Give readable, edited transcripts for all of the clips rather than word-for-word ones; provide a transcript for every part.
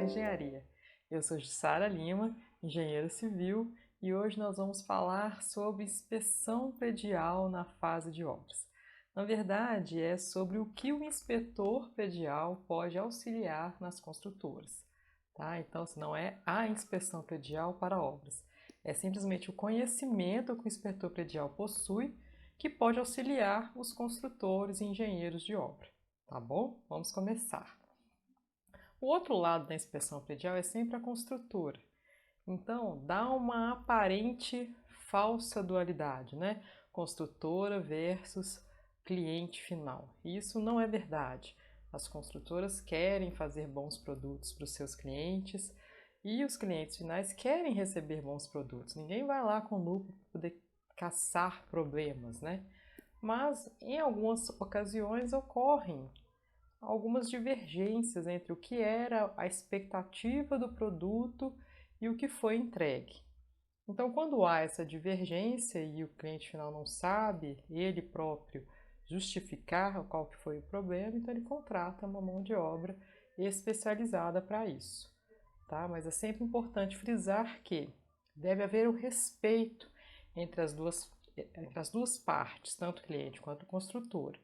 Engenharia. Eu sou Jussara Lima, engenheira civil, e hoje nós vamos falar sobre inspeção predial na fase de obras. Na verdade, é sobre o que o inspetor predial pode auxiliar nas construtoras. Tá? Então, não é a inspeção predial para obras, é simplesmente o conhecimento que o inspetor predial possui que pode auxiliar os construtores e engenheiros de obra. Tá bom? Vamos começar. O outro lado da inspeção predial é sempre a construtora. Então, dá uma aparente falsa dualidade, né? Construtora versus cliente final. Isso não é verdade. As construtoras querem fazer bons produtos para os seus clientes e os clientes finais querem receber bons produtos. Ninguém vai lá com lupa para poder caçar problemas, né? Mas em algumas ocasiões ocorrem algumas divergências entre o que era a expectativa do produto e o que foi entregue. Então, quando há essa divergência e o cliente final não sabe, ele próprio, justificar qual que foi o problema, então ele contrata uma mão de obra especializada para isso. Tá? Mas é sempre importante frisar que deve haver o respeito entre as duas partes, tanto o cliente quanto o construtor.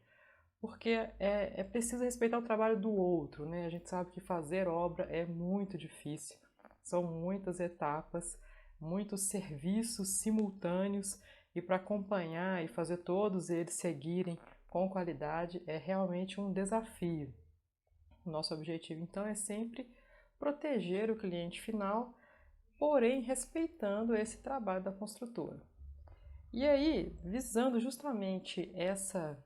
Porque é preciso respeitar o trabalho do outro, né? A gente sabe que fazer obra é muito difícil, são muitas etapas, muitos serviços simultâneos e para acompanhar e fazer todos eles seguirem com qualidade é realmente um desafio. O nosso objetivo então é sempre proteger o cliente final, porém respeitando esse trabalho da construtora. E aí, visando justamente essa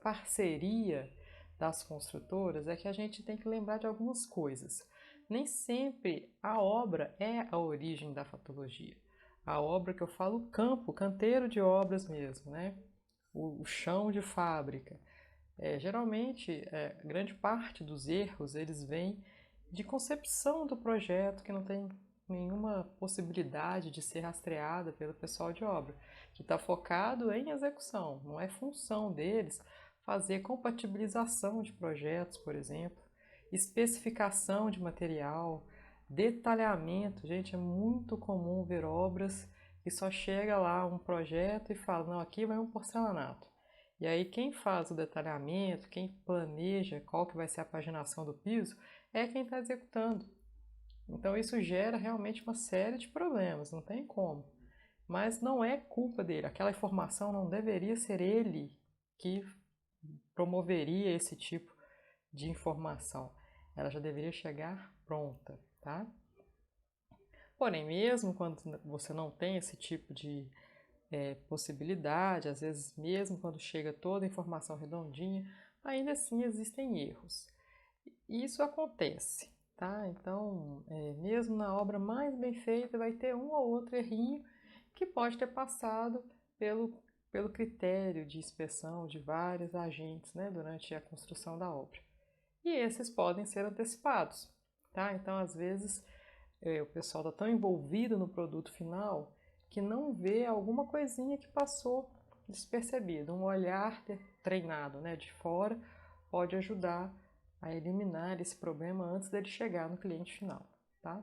parceria das construtoras, é que a gente tem que lembrar de algumas coisas. Nem sempre a obra é a origem da fatologia. A obra que eu falo, o campo, o canteiro de obras mesmo, né? O chão de fábrica. Geralmente, grande parte dos erros, eles vêm de concepção do projeto que não tem nenhuma possibilidade de ser rastreada pelo pessoal de obra, que está focado em execução, não é função deles fazer compatibilização de projetos, por exemplo, especificação de material, detalhamento. Gente, é muito comum ver obras que só chega lá um projeto e fala, não, aqui vai um porcelanato. E aí quem faz o detalhamento, quem planeja qual que vai ser a paginação do piso, é quem está executando. Então isso gera realmente uma série de problemas, não tem como. Mas não é culpa dele, aquela informação não deveria ser ele que promoveria esse tipo de informação. Ela já deveria chegar pronta, tá? Porém, mesmo quando você não tem esse tipo de possibilidade, às vezes mesmo quando chega toda a informação redondinha, ainda assim existem erros. E isso acontece, tá? Então, mesmo na obra mais bem feita, vai ter um ou outro errinho que pode ter passado pelo critério de inspeção de vários agentes, né, durante a construção da obra. E esses podem ser antecipados, tá? Então, às vezes, o pessoal está tão envolvido no produto final que não vê alguma coisinha que passou despercebido. Um olhar treinado, né, de fora pode ajudar a eliminar esse problema antes dele chegar no cliente final, tá?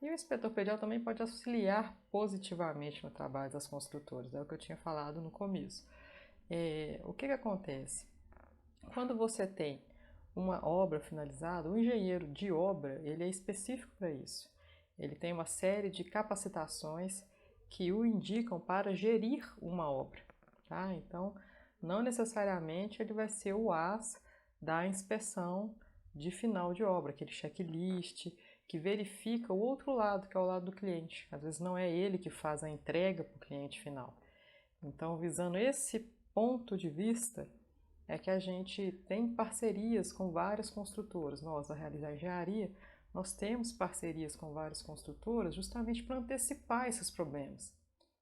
E o inspetor predial também pode auxiliar positivamente no trabalho das construtoras, é o que eu tinha falado no começo. O que acontece? Quando você tem uma obra finalizada, o engenheiro de obra ele é específico para isso. Ele tem uma série de capacitações que o indicam para gerir uma obra. Tá? Então, não necessariamente ele vai ser o as da inspeção de final de obra, aquele checklist que verifica o outro lado, que é o lado do cliente. Às vezes não é ele que faz a entrega para o cliente final. Então, visando esse ponto de vista, é que a gente tem parcerias com várias construtoras. Nós, da Realizar Engenharia, nós temos parcerias com várias construtoras justamente para antecipar esses problemas.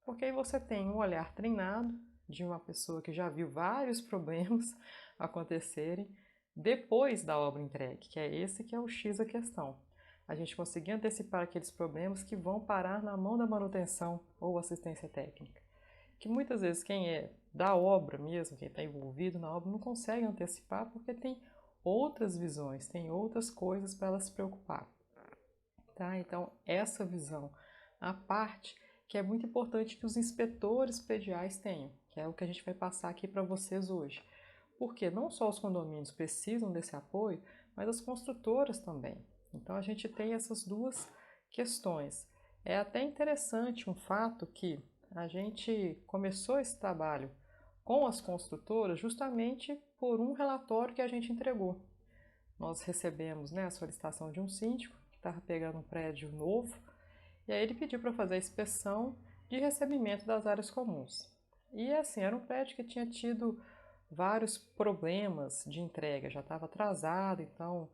Porque aí você tem um olhar treinado de uma pessoa que já viu vários problemas acontecerem depois da obra entregue, que é esse que é o X da questão. A gente conseguir antecipar aqueles problemas que vão parar na mão da manutenção ou assistência técnica. Que muitas vezes quem é da obra mesmo, quem está envolvido na obra, não consegue antecipar porque tem outras visões, tem outras coisas para ela se preocupar. Tá? Então, essa visão, a parte que é muito importante que os inspetores prediais tenham, que é o que a gente vai passar aqui para vocês hoje. Porque não só os condomínios precisam desse apoio, mas as construtoras também. Então, a gente tem essas duas questões. É até interessante um fato que a gente começou esse trabalho com as construtoras justamente por um relatório que a gente entregou. Nós recebemos, né, a solicitação de um síndico que estava pegando um prédio novo, e aí ele pediu para fazer a inspeção de recebimento das áreas comuns. E assim, era um prédio que tinha tido vários problemas de entrega, já estava atrasado, então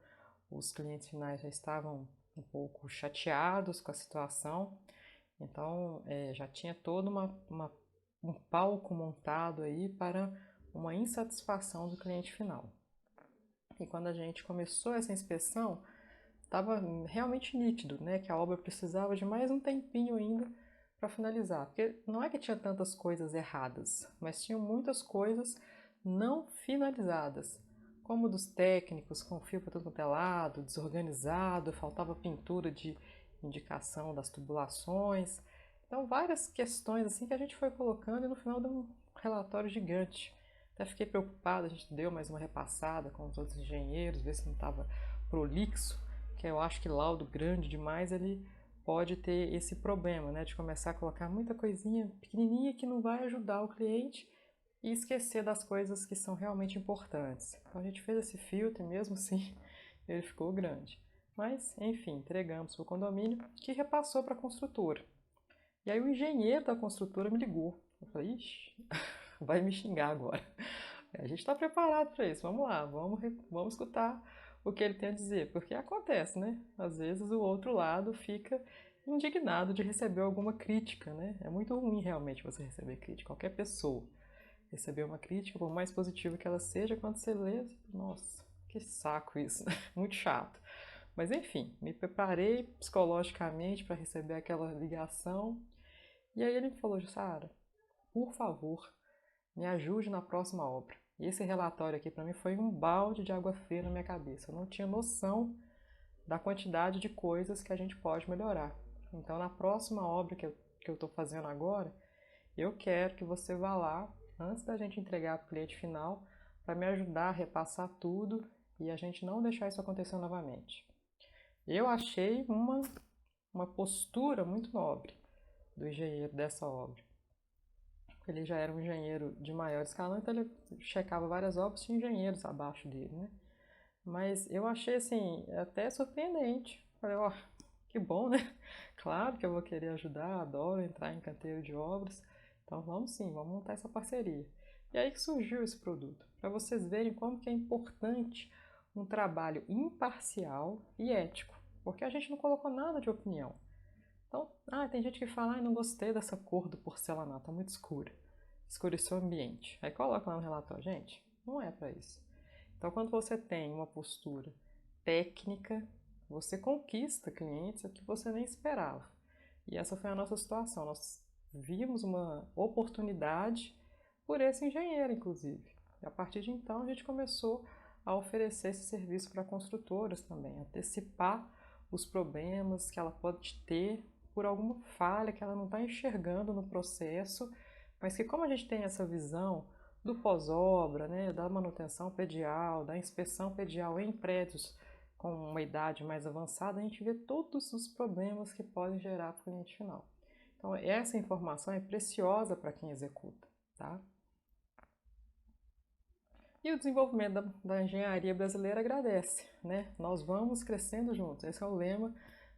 os clientes finais já estavam um pouco chateados com a situação, então já tinha todo um palco montado aí para uma insatisfação do cliente final. E quando a gente começou essa inspeção, estava realmente nítido, né, que a obra precisava de mais um tempinho ainda para finalizar, porque não é que tinha tantas coisas erradas, mas tinham muitas coisas não finalizadas, como dos técnicos com fio para todo quanto é lado, desorganizado, faltava pintura de indicação das tubulações. Então, várias questões assim que a gente foi colocando e no final deu um relatório gigante. Até fiquei preocupada, a gente deu mais uma repassada com os outros engenheiros, ver se não estava prolixo, que eu acho que laudo grande demais ele pode ter esse problema, né, de começar a colocar muita coisinha pequenininha que não vai ajudar o cliente e esquecer das coisas que são realmente importantes. Então a gente fez esse filtro e mesmo assim ele ficou grande. Mas, enfim, entregamos para o condomínio que repassou para a construtora. E aí o engenheiro da construtora me ligou. Eu falei, ixi, vai me xingar agora. A gente está preparado para isso, vamos lá, vamos escutar o que ele tem a dizer, porque acontece, né? Às vezes o outro lado fica indignado de receber alguma crítica, né? É muito ruim realmente você receber crítica, qualquer pessoa receber uma crítica, por mais positiva que ela seja, quando você lê, nossa, que saco isso, muito chato. Mas enfim, me preparei psicologicamente para receber aquela ligação, e aí ele me falou, Sara, por favor, me ajude na próxima obra. E esse relatório aqui para mim foi um balde de água fria na minha cabeça. Eu não tinha noção da quantidade de coisas que a gente pode melhorar. Então, na próxima obra que eu estou fazendo agora, eu quero que você vá lá, antes da gente entregar para o cliente final, para me ajudar a repassar tudo e a gente não deixar isso acontecer novamente. Eu achei uma postura muito nobre do engenheiro dessa obra. Ele já era um engenheiro de maior escalão, então ele checava várias obras, tinha engenheiros abaixo dele, né? Mas eu achei, assim, até surpreendente. Falei, ó, que bom, né? Claro que eu vou querer ajudar, adoro entrar em canteiro de obras. Então vamos sim, vamos montar essa parceria. E aí que surgiu esse produto, para vocês verem como que é importante um trabalho imparcial e ético, porque a gente não colocou nada de opinião. Então, tem gente que fala, não gostei dessa cor do porcelanato, tá muito escura. Escureceu o ambiente. Aí coloca lá no relatório, gente, não é para isso. Então, quando você tem uma postura técnica, você conquista clientes que você nem esperava. E essa foi a nossa situação. Nós vimos uma oportunidade por esse engenheiro, inclusive. E a partir de então, a gente começou a oferecer esse serviço para construtoras também, antecipar os problemas que ela pode ter por alguma falha que ela não está enxergando no processo, mas que como a gente tem essa visão do pós-obra, né, da manutenção predial, da inspeção predial em prédios com uma idade mais avançada, a gente vê todos os problemas que podem gerar para o cliente final. Então, essa informação é preciosa para quem executa, tá? E o desenvolvimento da engenharia brasileira agradece, né? Nós vamos crescendo juntos. Esse é o lema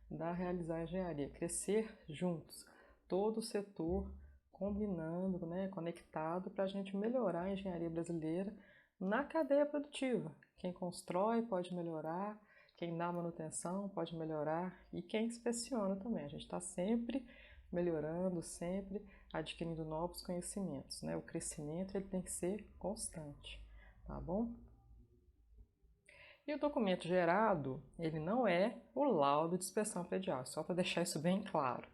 da Realizar Engenharia, crescer juntos. Todo o setor combinando, né, conectado para a gente melhorar a engenharia brasileira na cadeia produtiva. Quem constrói pode melhorar, quem dá manutenção pode melhorar e quem inspeciona também. A gente está sempre melhorando, sempre adquirindo novos conhecimentos, né? O crescimento ele tem que ser constante, tá bom? E o documento gerado, ele não é o laudo de inspeção predial, só para deixar isso bem claro.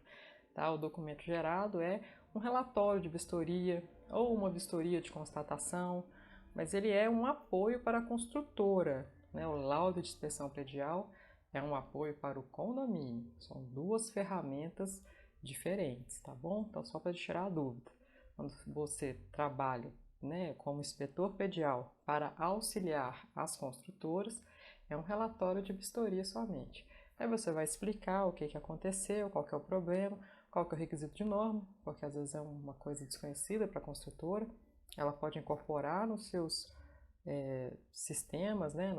Tá? O documento gerado é um relatório de vistoria ou uma vistoria de constatação, mas ele é um apoio para a construtora. né? O laudo de inspeção predial é um apoio para o condomínio. São duas ferramentas diferentes, tá bom? Então, só para tirar a dúvida. Quando você trabalha, né, como inspetor predial para auxiliar as construtoras, é um relatório de vistoria somente. Aí você vai explicar o que aconteceu, qual que é o problema, qual que é o requisito de norma, porque às vezes é uma coisa desconhecida para a construtora. Ela pode incorporar nos seus sistemas, né,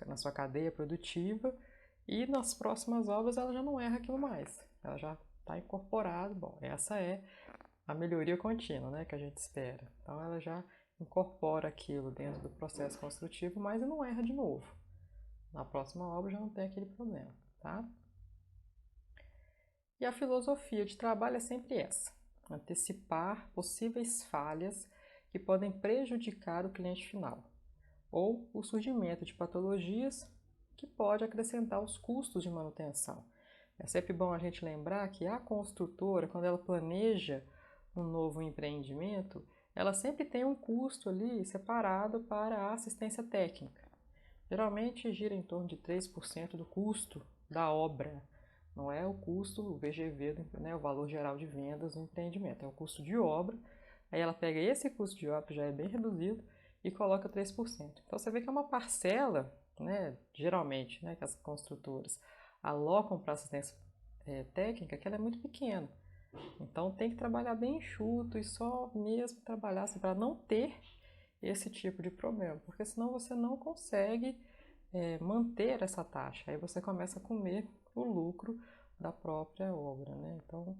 na sua cadeia produtiva, e nas próximas obras ela já não erra aquilo mais. Ela já está incorporado. Bom, essa é a melhoria contínua, né, que a gente espera. Então ela já incorpora aquilo dentro do processo construtivo, mas não erra de novo. Na próxima obra já não tem aquele problema, tá? E a filosofia de trabalho é sempre essa: antecipar possíveis falhas que podem prejudicar o cliente final, ou o surgimento de patologias que pode acrescentar os custos de manutenção. É sempre bom a gente lembrar que a construtora, quando ela planeja um novo empreendimento, ela sempre tem um custo ali separado para a assistência técnica. Geralmente gira em torno de 3% do custo da obra. Não é o custo, o VGV, né, o valor geral de vendas do empreendimento, é o custo de obra. Aí ela pega esse custo de obra, que já é bem reduzido, e coloca 3%. Então você vê que é uma parcela, né, geralmente, né, que as construtoras alocam para assistência técnica, que ela é muito pequena. Então tem que trabalhar bem enxuto e só mesmo trabalhar assim, para não ter esse tipo de problema, porque senão você não consegue manter essa taxa. Aí você começa a comer o lucro da própria obra, né? Então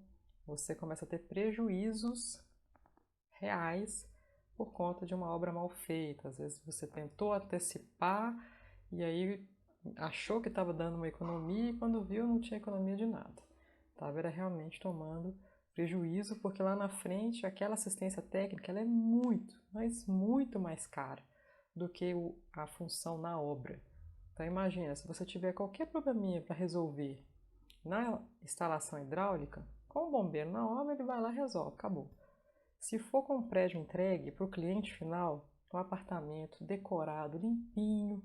você começa a ter prejuízos reais por conta de uma obra mal feita. Às vezes você tentou antecipar e aí achou que estava dando uma economia e quando viu não tinha economia de nada. Estava realmente tomando prejuízo, porque lá na frente aquela assistência técnica ela é muito, mas muito mais cara do que a função na obra. Então imagina, se você tiver qualquer probleminha para resolver na instalação hidráulica, com o bombeiro na obra ele vai lá e resolve, acabou. Se for com o prédio entregue para o cliente final, um apartamento decorado, limpinho,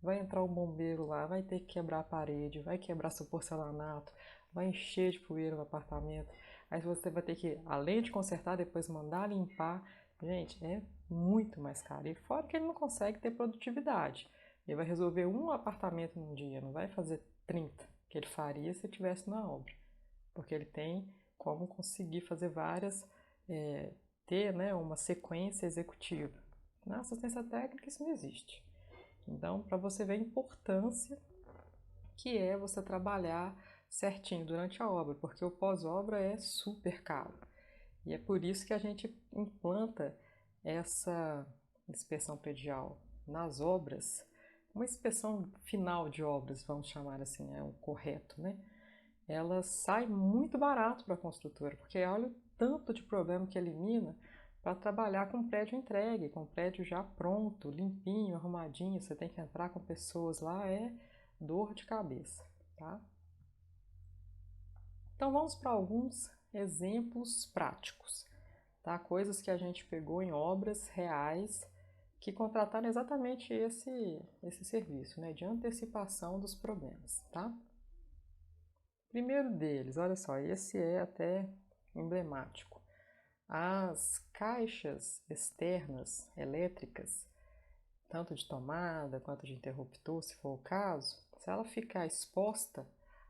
vai entrar o bombeiro lá, vai ter que quebrar a parede, vai quebrar seu porcelanato, vai encher de poeira no apartamento. Aí você vai ter que, além de consertar, depois mandar limpar. Gente, é muito mais caro. E fora que ele não consegue ter produtividade. Ele vai resolver um apartamento num dia, não vai fazer 30 que ele faria se estivesse na obra. Porque ele tem como conseguir fazer várias, ter, né, uma sequência executiva. Na assistência técnica isso não existe. Então, para você ver a importância que é você trabalhar certinho durante a obra, porque o pós-obra é super caro. E é por isso que a gente implanta essa inspeção predial nas obras, uma inspeção final de obras, vamos chamar assim, é o correto, né? Ela sai muito barato para a construtora, porque olha o tanto de problema que elimina para trabalhar com prédio entregue, com prédio já pronto, limpinho, arrumadinho. Você tem que entrar com pessoas lá, é dor de cabeça, tá? Então vamos para alguns exemplos práticos, tá? Coisas que a gente pegou em obras reais que contrataram exatamente esse serviço, né, de antecipação dos problemas, tá? Primeiro deles, olha só, esse é até emblemático. As caixas externas elétricas, tanto de tomada quanto de interruptor, se for o caso, se ela ficar exposta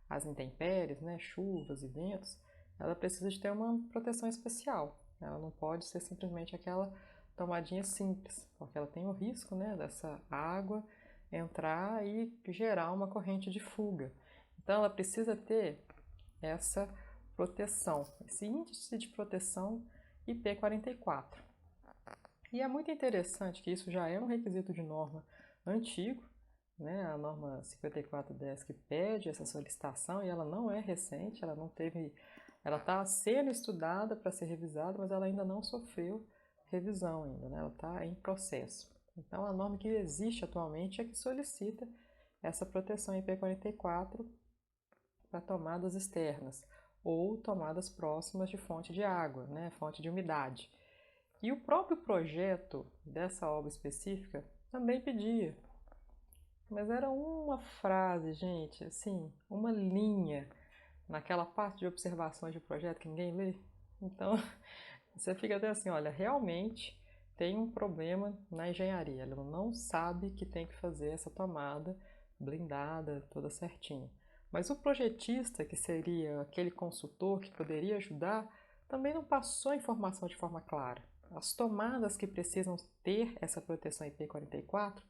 às intempéries, né, chuvas e ventos, ela precisa de ter uma proteção especial. Ela não pode ser simplesmente aquela tomadinha simples, porque ela tem o risco, né, dessa água entrar e gerar uma corrente de fuga. Então ela precisa ter essa proteção, esse índice de proteção IP44. E é muito interessante que isso já é um requisito de norma antigo, né? A norma 5410 que pede essa solicitação e ela não é recente, ela está sendo estudada para ser revisada, mas ela ainda não sofreu revisão ainda, né? Ela está em processo. Então a norma que existe atualmente é que solicita essa proteção IP44 para tomadas externas ou tomadas próximas de fonte de água, né? Fonte de umidade. E o próprio projeto dessa obra específica também pedia Mas era uma frase, gente, assim, uma linha naquela parte de observações de projeto que ninguém lê. Então, você fica até assim, olha, realmente tem um problema na engenharia. Ela não sabe que tem que fazer essa tomada blindada, toda certinha. Mas o projetista, que seria aquele consultor que poderia ajudar, também não passou a informação de forma clara. As tomadas que precisam ter essa proteção IP44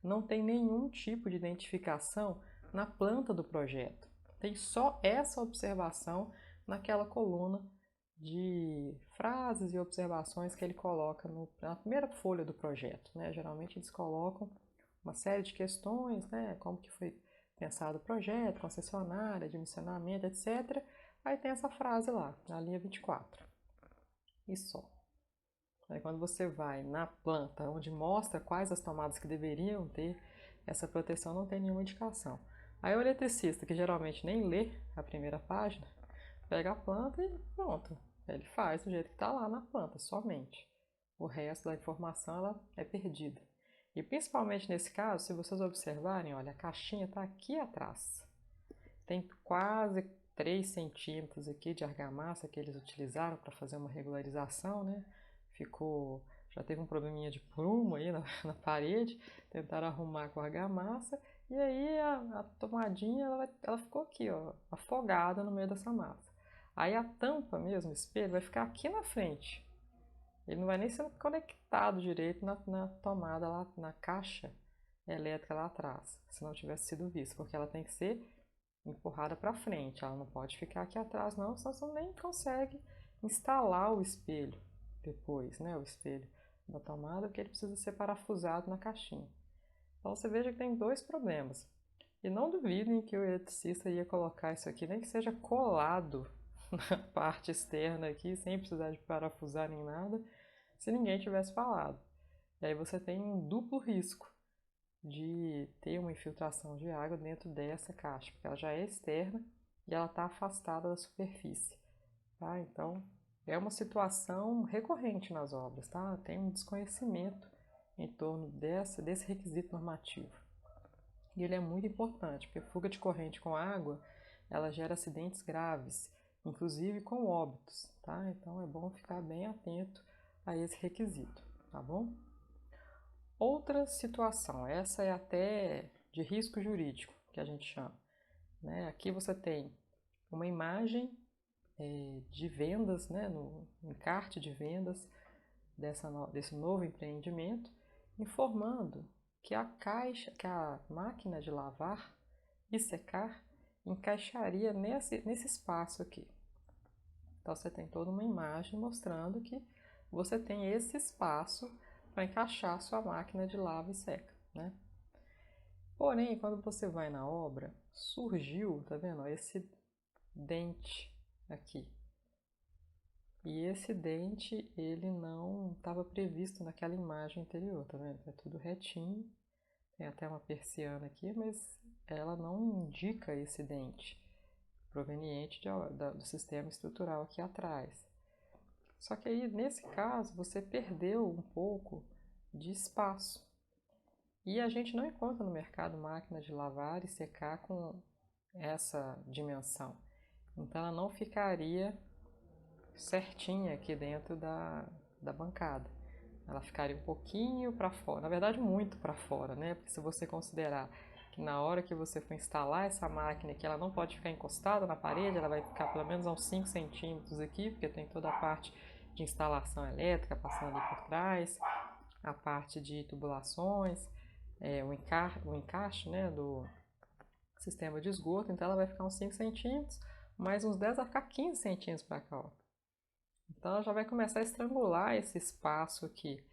não tem nenhum tipo de identificação na planta do projeto. Tem só essa observação naquela coluna de frases e observações que ele coloca na primeira folha do projeto. Né? Geralmente eles colocam uma série de questões, né? Como que foi pensado o projeto, concessionária, dimensionamento, etc. Aí tem essa frase lá, na linha 24. E só. Aí quando você vai na planta, onde mostra quais as tomadas que deveriam ter essa proteção, não tem nenhuma indicação. Aí o eletricista, que geralmente nem lê a primeira página, pega a planta e pronto. Ele faz do jeito que está lá na planta, somente. O resto da informação ela é perdida. E principalmente nesse caso, se vocês observarem, olha, a caixinha está aqui atrás. Tem quase 3 centímetros aqui de argamassa que eles utilizaram para fazer uma regularização, né? Ficou, já teve um probleminha de prumo aí na parede, tentaram arrumar com argamassa e aí a tomadinha ela ficou aqui, ó, afogada no meio dessa massa. Aí a tampa mesmo, o espelho, vai ficar aqui na frente. Ele não vai nem ser conectado direito na tomada lá, na caixa elétrica lá atrás, se não tivesse sido visto, porque ela tem que ser empurrada para frente, ela não pode ficar aqui atrás não, senão você nem consegue instalar o espelho depois, né, o espelho da tomada, porque ele precisa ser parafusado na caixinha. Então você veja que tem dois problemas. E não duvidem que o eletricista ia colocar isso aqui, nem que seja colado na parte externa aqui, sem precisar de parafusar nem nada, se ninguém tivesse falado. E aí você tem um duplo risco de ter uma infiltração de água dentro dessa caixa, porque ela já é externa e ela está afastada da superfície. Tá? Então, é uma situação recorrente nas obras, tá? Tem um desconhecimento em torno desse requisito normativo. E ele é muito importante, porque fuga de corrente com água, ela gera acidentes graves, inclusive com óbitos, tá? Então é bom ficar bem atento a esse requisito, tá bom? Outra situação, essa é até de risco jurídico, que a gente chama. Né? Aqui você tem uma imagem de vendas, né? No encarte de vendas desse novo empreendimento, informando que que a máquina de lavar e secar encaixaria nesse espaço aqui. Então você tem toda uma imagem mostrando que você tem esse espaço para encaixar sua máquina de lava e seca, né? Porém, quando você vai na obra, surgiu, tá vendo, esse dente aqui. E esse dente, ele não estava previsto naquela imagem anterior, tá vendo? É tudo retinho, tem até uma persiana aqui, mas ela não indica esse dente proveniente do sistema estrutural aqui atrás. Só que aí, nesse caso, você perdeu um pouco de espaço. E a gente não encontra no mercado máquinas de lavar e secar com essa dimensão. Então ela não ficaria certinha aqui dentro da bancada. Ela ficaria um pouquinho para fora, na verdade muito para fora, né? Porque se você considerar que na hora que você for instalar essa máquina que ela não pode ficar encostada na parede, ela vai ficar pelo menos a uns 5 centímetros aqui, porque tem toda a parte de instalação elétrica passando ali por trás, a parte de tubulações, o encaixe, né, do sistema de esgoto, então ela vai ficar uns 5 centímetros, mais uns 10 vai ficar 15 centímetros para cá, ó. Então ela já vai começar a estrangular esse espaço aqui.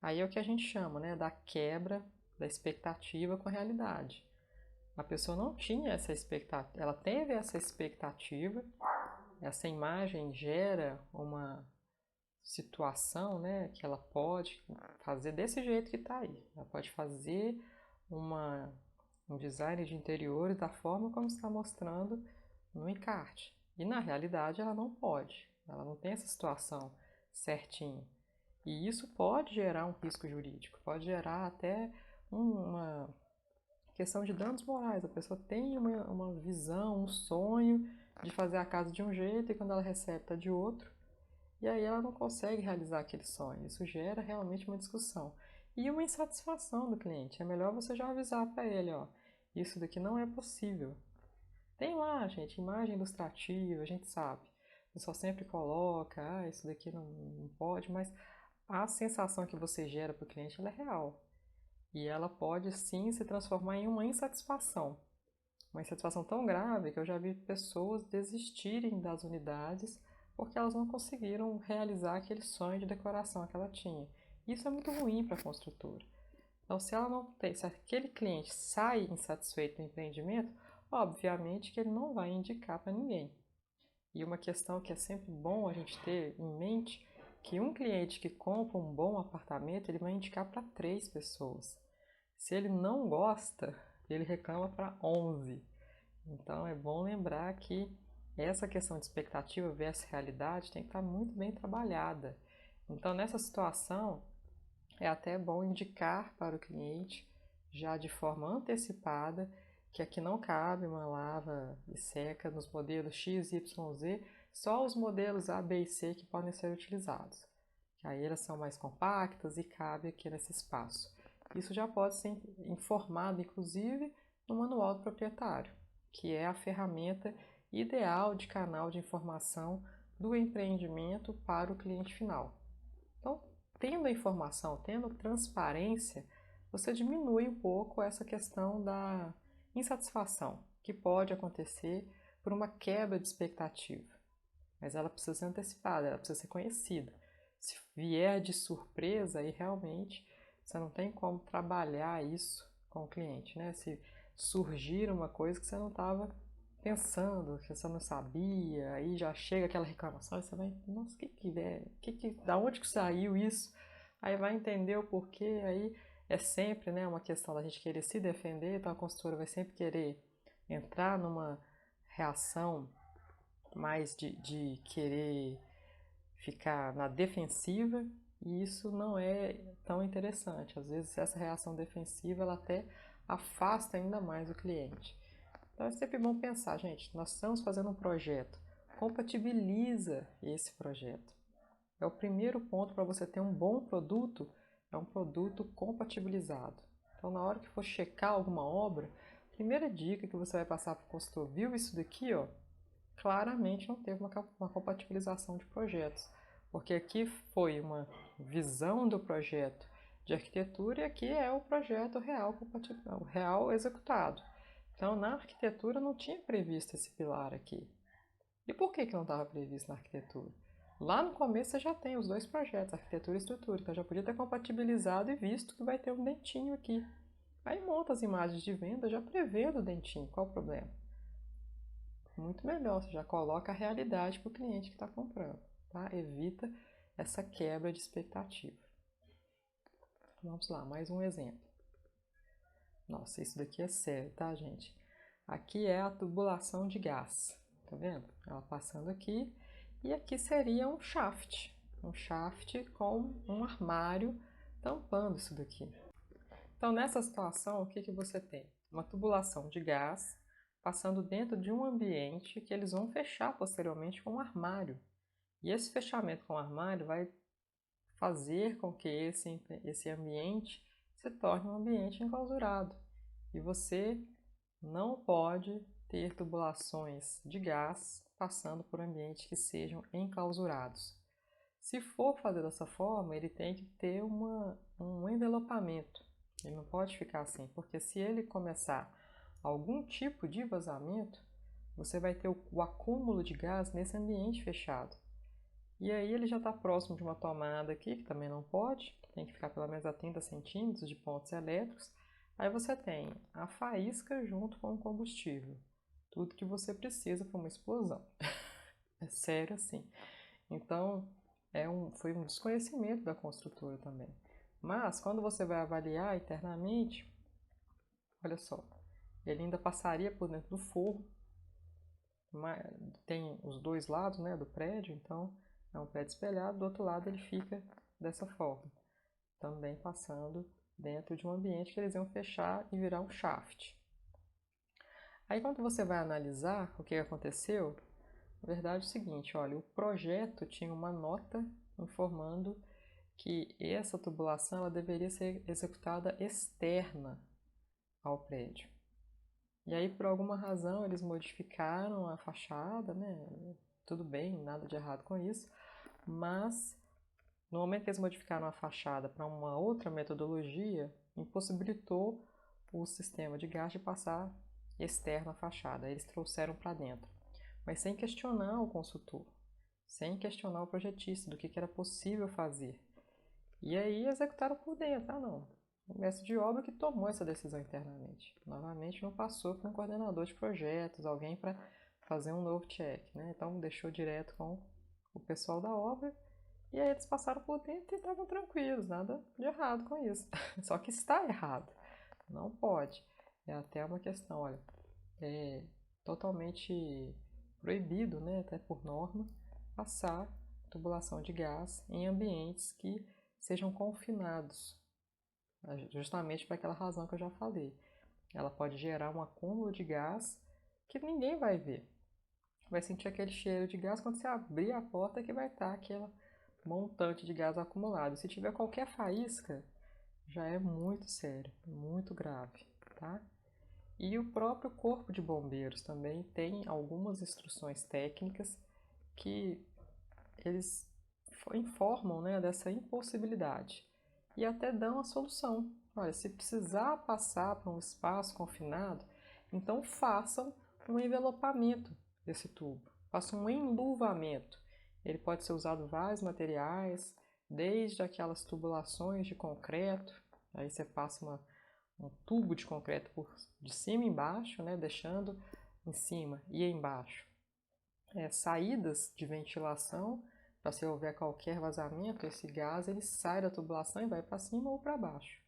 Aí é o que a gente chama, né, da quebra da expectativa com a realidade. A pessoa não tinha essa expectativa, ela teve essa expectativa, essa imagem gera uma situação, né, que ela pode fazer desse jeito que está aí. Ela pode fazer um design de interiores da forma como está mostrando no encarte. E na realidade ela não pode, ela não tem essa situação certinha. E isso pode gerar um risco jurídico, pode gerar até uma questão de danos morais. A pessoa tem uma visão, um sonho de fazer a casa de um jeito e quando ela recebe está de outro. E aí ela não consegue realizar aquele sonho. Isso gera realmente uma discussão. E uma insatisfação do cliente. É melhor você já avisar para ele, ó, isso daqui não é possível. Tem lá, gente, imagem ilustrativa, a gente sabe. O pessoal sempre coloca, isso daqui não pode, mas a sensação que você gera para o cliente ela é real. E ela pode sim se transformar em uma insatisfação. Uma insatisfação tão grave que eu já vi pessoas desistirem das unidades porque elas não conseguiram realizar aquele sonho de decoração que ela tinha. Isso é muito ruim para a construtora. Então, se ela não tem, se aquele cliente sai insatisfeito do empreendimento, obviamente que ele não vai indicar para ninguém. E uma questão que é sempre bom a gente ter em mente, que um cliente que compra um bom apartamento, ele vai indicar para 3 pessoas. Se ele não gosta, ele reclama para 11. Então é bom lembrar que essa questão de expectativa versus realidade tem que estar muito bem trabalhada. Então nessa situação é até bom indicar para o cliente já de forma antecipada que aqui não cabe uma lava e seca nos modelos X, Y, Z, só os modelos A, B e C que podem ser utilizados. Que aí elas são mais compactas e cabe aqui nesse espaço. Isso já pode ser informado, inclusive, no manual do proprietário, que é a ferramenta ideal de canal de informação do empreendimento para o cliente final. Então, tendo a informação, tendo transparência, você diminui um pouco essa questão da insatisfação, que pode acontecer por uma quebra de expectativa. Mas ela precisa ser antecipada, ela precisa ser conhecida. Se vier de surpresa, aí realmente você não tem como trabalhar isso com o cliente, né? Se surgir uma coisa que você não estava pensando, que você não sabia, aí já chega aquela reclamação, e você vai, nossa, da onde que saiu isso? Aí vai entender o porquê, aí é sempre, né, uma questão da gente querer se defender, então a consultora vai sempre querer entrar numa reação mais de querer ficar na defensiva, e isso não é tão interessante. Às vezes essa reação defensiva ela até afasta ainda mais o cliente. Então é sempre bom pensar, gente, nós estamos fazendo um projeto, compatibiliza esse projeto. É o primeiro ponto para você ter um bom produto, é um produto compatibilizado. Então na hora que for checar alguma obra, a primeira dica que você vai passar para o consultor, viu isso daqui, ó, claramente não teve uma compatibilização de projetos, porque aqui foi uma visão do projeto de arquitetura e aqui é o projeto real executado. Então, na arquitetura não tinha previsto esse pilar aqui. E por que não estava previsto na arquitetura? Lá no começo você já tem os 2 projetos, arquitetura e estrutura, então já podia ter compatibilizado e visto que vai ter um dentinho aqui. Aí monta as imagens de venda já prevendo o dentinho, qual o problema? Muito melhor, você já coloca a realidade para o cliente que está comprando, tá? Evita essa quebra de expectativa. Vamos lá, mais um exemplo. Nossa, isso daqui é sério, tá, gente? Aqui é a tubulação de gás, tá vendo? Ela passando aqui, e aqui seria um shaft com um armário tampando isso daqui. Então, nessa situação, o que que você tem? Uma tubulação de gás passando dentro de um ambiente que eles vão fechar posteriormente com um armário. E esse fechamento com o armário vai fazer com que esse ambiente se torne um ambiente enclausurado. E você não pode ter tubulações de gás passando por ambientes que sejam enclausurados. Se for fazer dessa forma, ele tem que ter um envelopamento. Ele não pode ficar assim, porque se ele começar algum tipo de vazamento, você vai ter o acúmulo de gás nesse ambiente fechado. E aí ele já está próximo de uma tomada aqui, que também não pode, tem que ficar pelo menos a 30 centímetros de pontos elétricos. Aí você tem a faísca junto com o combustível. Tudo que você precisa para uma explosão. É sério assim. Então, foi um desconhecimento da construtora também. Mas, quando você vai avaliar internamente, olha só, ele ainda passaria por dentro do forro. Tem os 2 lados, né, do prédio, então é um prédio espelhado, do outro lado ele fica dessa forma, também passando dentro de um ambiente que eles iam fechar e virar um shaft. Aí quando você vai analisar o que aconteceu, na verdade é o seguinte, olha, o projeto tinha uma nota informando que essa tubulação ela deveria ser executada externa ao prédio. E aí, por alguma razão, eles modificaram a fachada, né? Tudo bem, nada de errado com isso, mas no momento que eles modificaram a fachada para uma outra metodologia, impossibilitou o sistema de gás de passar externo à fachada. Eles trouxeram para dentro, mas sem questionar o consultor, sem questionar o projetista do que era possível fazer. E aí executaram por dentro. Ah, não. O mestre de obra que tomou essa decisão internamente. Novamente não passou por um coordenador de projetos, alguém para fazer um novo check, né? Então deixou direto com o pessoal da obra e aí eles passaram por dentro e estavam tranquilos, nada de errado com isso. Só que está errado, não pode. É até uma questão, olha, é totalmente proibido, né, até por norma, passar tubulação de gás em ambientes que sejam confinados, justamente por aquela razão que eu já falei. Ela pode gerar um acúmulo de gás que ninguém vai ver. Vai sentir aquele cheiro de gás quando você abrir a porta que vai estar aquela montante de gás acumulado. Se tiver qualquer faísca, já é muito sério, muito grave, tá? E o próprio Corpo de Bombeiros também tem algumas instruções técnicas que eles informam, né, dessa impossibilidade e até dão a solução. Olha, se precisar passar para um espaço confinado, então façam um envelopamento desse tubo, façam um enluvamento. Ele pode ser usado vários materiais, desde aquelas tubulações de concreto, aí você passa um tubo de concreto de cima e embaixo, né, deixando em cima e embaixo saídas de ventilação, para se houver qualquer vazamento, esse gás ele sai da tubulação e vai para cima ou para baixo.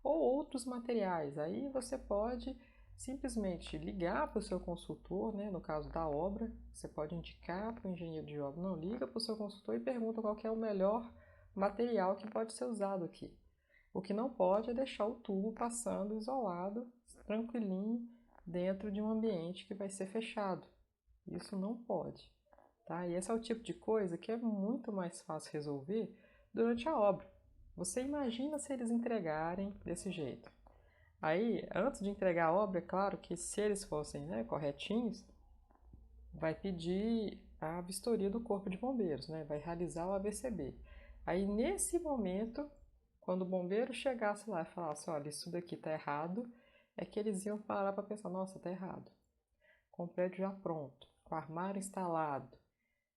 Ou outros materiais, aí você pode simplesmente ligar para o seu consultor, né, no caso da obra, você pode indicar para o engenheiro de obra, não, liga para o seu consultor e pergunta qual é o melhor material que pode ser usado aqui. O que não pode é deixar o tubo passando isolado, tranquilinho, dentro de um ambiente que vai ser fechado. Isso não pode, tá? E esse é o tipo de coisa que é muito mais fácil resolver durante a obra. Você imagina se eles entregarem desse jeito. Aí, antes de entregar a obra, é claro que se eles fossem, né, corretinhos, vai pedir a vistoria do Corpo de Bombeiros, né? Vai realizar o ABCB. Aí, nesse momento, quando o bombeiro chegasse lá e falasse, olha, isso daqui está errado, é que eles iam parar para pensar, nossa, está errado. Com o prédio já pronto, com o armário instalado,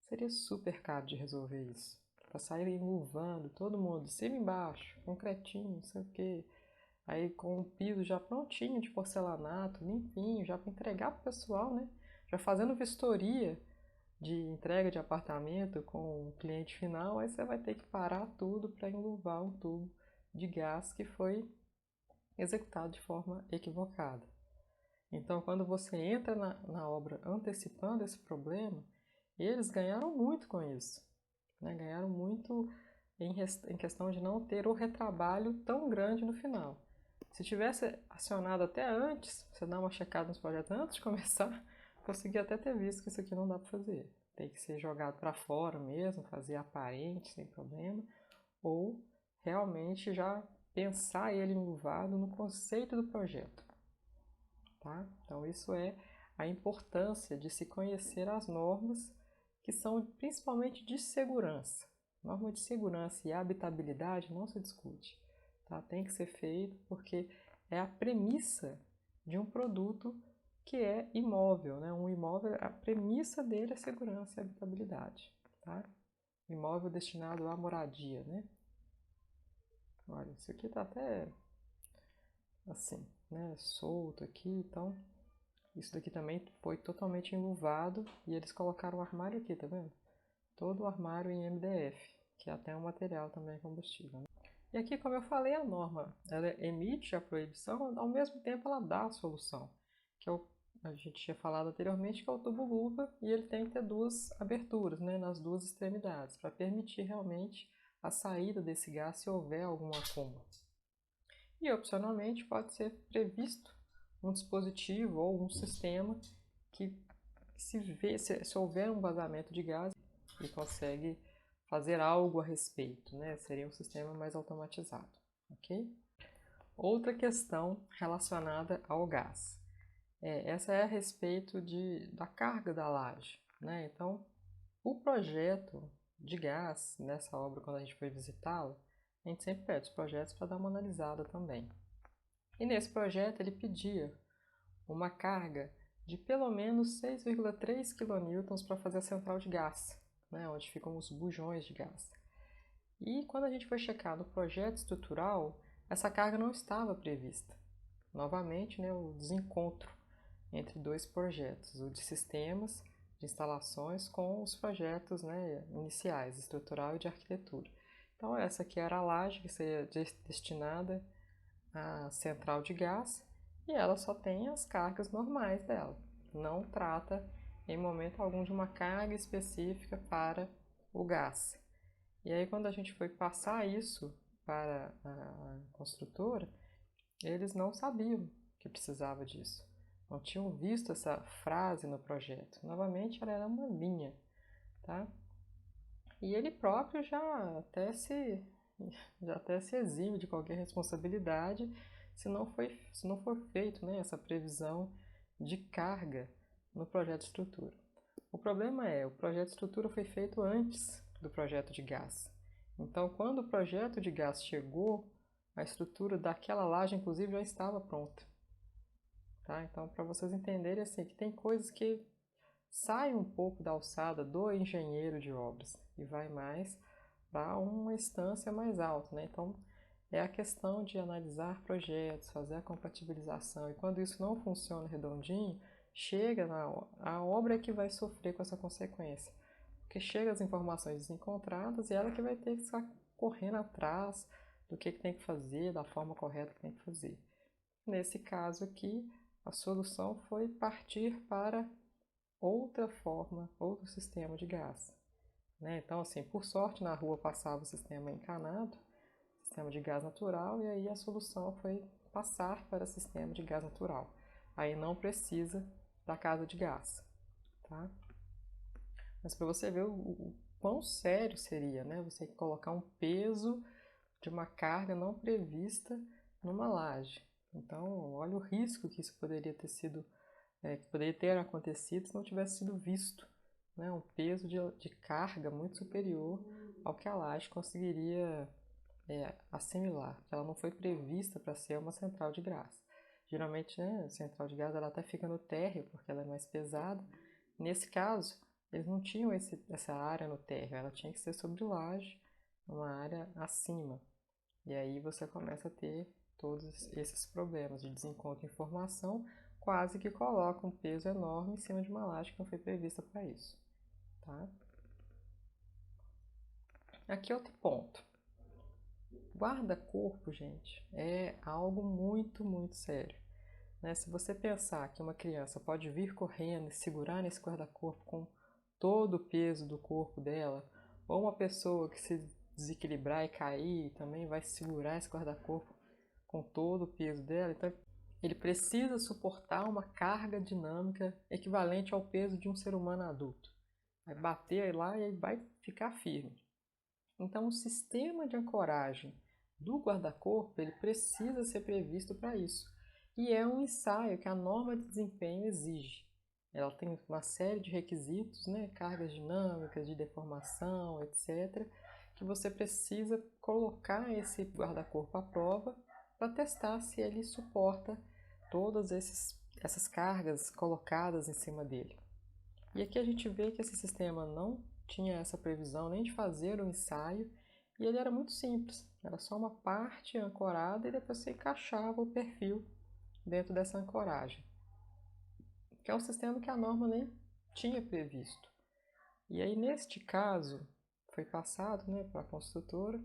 seria super caro de resolver isso. Para sair enluvando todo mundo, de cima e embaixo, concretinho, não sei o quê. Aí com o piso já prontinho de porcelanato, limpinho, já para entregar para o pessoal, né? Já fazendo vistoria de entrega de apartamento com o cliente final, aí você vai ter que parar tudo para enluvar um tubo de gás que foi executado de forma equivocada. Então, quando você entra na obra antecipando esse problema, eles ganharam muito com isso, né? Ganharam muito em questão de não ter o retrabalho tão grande no final. Se tivesse acionado até antes, você dá uma checada nos projetos antes de começar, conseguia até ter visto que isso aqui não dá para fazer. Tem que ser jogado para fora mesmo, fazer aparente, sem problema, ou realmente já pensar ele enluvado no conceito do projeto. Tá? Então, isso é a importância de se conhecer as normas que são principalmente de segurança. Norma de segurança e habitabilidade não se discute. Tá? Tem que ser feito porque é a premissa de um produto que é imóvel. Né? Um imóvel, a premissa dele é segurança e habitabilidade. Tá? Imóvel destinado à moradia. Né? Olha, isso aqui está até assim, né? Solto aqui, então isso daqui também foi totalmente enluvado e eles colocaram o armário aqui, tá vendo? Todo o armário em MDF, que é até um material também combustível. Né? E aqui, como eu falei, a norma ela emite a proibição, ao mesmo tempo ela dá a solução, que é a gente tinha falado anteriormente, que é o tubo lupa, e ele tem que ter duas aberturas, né, nas duas extremidades, para permitir realmente a saída desse gás se houver algum acúmulo. E, opcionalmente, pode ser previsto um dispositivo ou um sistema que, se houver um vazamento de gás, ele consegue fazer algo a respeito, né? Seria um sistema mais automatizado, ok? Outra questão relacionada ao gás. Essa é a respeito da carga da laje, né? Então, o projeto de gás, nessa obra, quando a gente foi visitá-la, a gente sempre pede os projetos para dar uma analisada também. E nesse projeto ele pedia uma carga de pelo menos 6,3 kN para fazer a central de gás, né, onde ficam os bujões de gás. E quando a gente foi checar no projeto estrutural, essa carga não estava prevista. Novamente, né, o desencontro entre dois projetos, o de sistemas de instalações com os projetos, né, iniciais, estrutural e de arquitetura. Então essa aqui era a laje que seria destinada à central de gás e ela só tem as cargas normais dela. Não trata em momento algum de uma carga específica para o gás. E aí quando a gente foi passar isso para a construtora, eles não sabiam que precisava disso. Não tinham visto essa frase no projeto. Novamente, ela era uma linha, tá? E ele próprio já até se exime de qualquer responsabilidade se não for feito, né, essa previsão de carga no projeto de estrutura. O problema o projeto de estrutura foi feito antes do projeto de gás. Então, quando o projeto de gás chegou, a estrutura daquela laje, inclusive, já estava pronta. Tá? Então, para vocês entenderem, assim, que tem coisas que saem um pouco da alçada do engenheiro de obras e vai mais para uma instância mais alta, né? Então, é a questão de analisar projetos, fazer a compatibilização, e quando isso não funciona redondinho, a obra é que vai sofrer com essa consequência, porque chega as informações desencontradas e ela que vai ter que estar correndo atrás do que tem que fazer, da forma correta que tem que fazer. Nesse caso aqui, a solução foi partir para outra forma, outro sistema de gás. Né? Então, assim, por sorte, na rua passava o sistema encanado, sistema de gás natural, e aí a solução foi passar para o sistema de gás natural. Aí não precisa da casa de gás, tá? Mas para você ver o quão sério seria, né? Você colocar um peso de uma carga não prevista numa laje. Então, olha o risco que isso poderia ter sido, que poderia ter acontecido se não tivesse sido visto, né? Um peso de carga muito superior ao que a laje conseguiria assimilar, que ela não foi prevista para ser uma central de gás. Geralmente, né, a central de gás ela até fica no térreo, porque ela é mais pesada. Nesse caso, eles não tinham essa área no térreo, ela tinha que ser sobre laje, uma área acima. E aí você começa a ter todos esses problemas de desencontro de informação, quase que coloca um peso enorme em cima de uma laje que não foi prevista para isso. Tá? Aqui outro ponto. Guarda-corpo, gente, é algo muito, muito sério. Né? Se você pensar que uma criança pode vir correndo e segurar nesse guarda-corpo com todo o peso do corpo dela, ou uma pessoa que se desequilibrar e cair também vai segurar esse guarda-corpo com todo o peso dela, então ele precisa suportar uma carga dinâmica equivalente ao peso de um ser humano adulto. Vai bater lá e vai ficar firme. Então, o sistema de ancoragem do guarda-corpo ele precisa ser previsto para isso. E é um ensaio que a norma de desempenho exige. Ela tem uma série de requisitos, né, cargas dinâmicas, de deformação, etc., que você precisa colocar esse guarda-corpo à prova para testar se ele suporta todas essas cargas colocadas em cima dele. E aqui a gente vê que esse sistema não tinha essa previsão nem de fazer o ensaio, e ele era muito simples, era só uma parte ancorada e depois você encaixava o perfil dentro dessa ancoragem, que é um sistema que a norma nem tinha previsto. E aí, neste caso, foi passado, né, para a construtora,